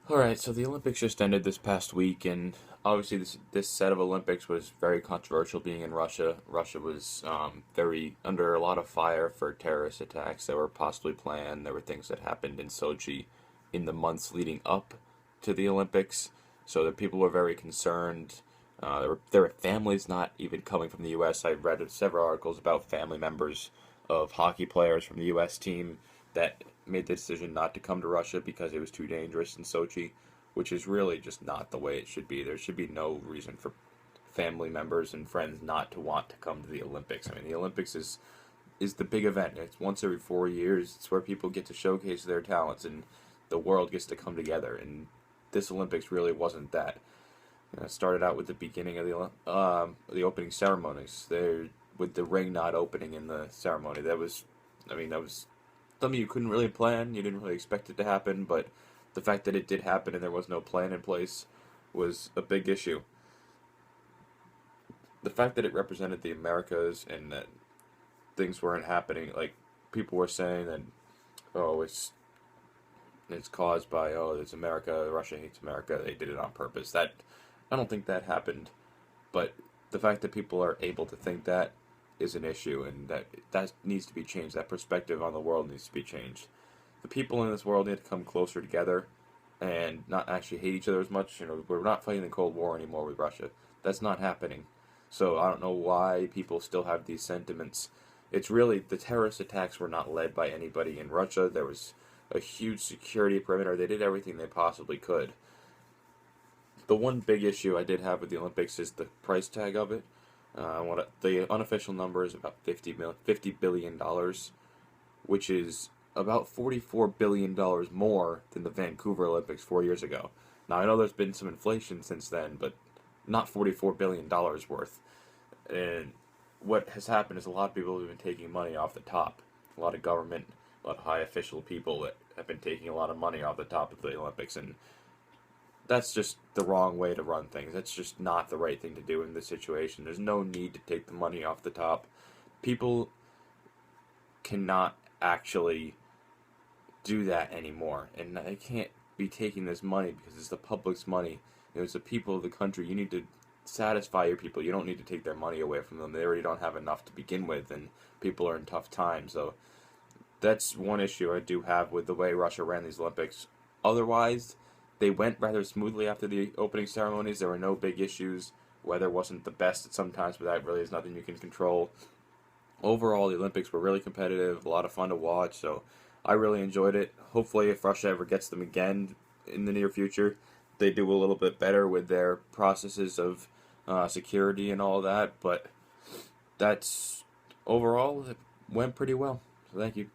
All right, so the Olympics just ended this past week, and obviously this set of Olympics was very controversial. Being in Russia, Russia was very under a lot of fire for terrorist attacks that were possibly planned. There were things that happened in Sochi in the months leading up to the Olympics, so the people were very concerned. There were families not even coming from the U.S. I read several articles about family members of hockey players from the U.S. team that made the decision not to come to Russia because it was too dangerous in Sochi, which is really just not the way it should be. There should be no reason for family members and friends not to want to come to the Olympics. I mean, the Olympics is the big event. It's once every 4 years. It's where people get to showcase their talents and the world gets to come together. And this Olympics really wasn't that. It started out with the beginning of the opening ceremonies. There with the ring not opening in the ceremony. That was something you couldn't really plan. You didn't really expect it to happen, but the fact that it did happen and there was no plan in place was a big issue. The fact that it represented the Americas and that things weren't happening, like people were saying that, oh, it's caused by, oh, it's America, Russia hates America, they did it on purpose. That I don't think that happened, but the fact that people are able to think that is an issue, and that needs to be changed. That perspective on the world needs to be changed. The people in this world need to come closer together and not actually hate each other as much. We're not fighting the Cold War anymore with Russia. That's not happening. So I don't know why people still have these sentiments. It's really the terrorist attacks were not led by anybody in Russia. There was a huge security perimeter. They did everything they possibly could. The one big issue I did have with the Olympics is the price tag of it. The unofficial number is about $50 billion, which is about $44 billion more than the Vancouver Olympics 4 years ago. Now I know there's been some inflation since then, but not $44 billion worth. And what has happened is a lot of people have been taking money off the top. A lot of government, a lot of high official people that have been taking a lot of money off the top of the Olympics, and that's just the wrong way to run things. That's just not the right thing to do in this situation. There's no need to take the money off the top. People cannot actually do that anymore, and they can't be taking this money because it's the public's money. It's the people of the country. You need to satisfy your people. You don't need to take their money away from them. They already don't have enough to begin with, and people are in tough times. So that's one issue I do have with the way Russia ran these Olympics. Otherwise, they went rather smoothly after the opening ceremonies. There were no big issues. Weather wasn't the best at some times, but that really is nothing you can control. Overall, the Olympics were really competitive, a lot of fun to watch, so I really enjoyed it. Hopefully, if Russia ever gets them again in the near future, they do a little bit better with their processes of security and all that, but that's overall, it went pretty well. So, thank you.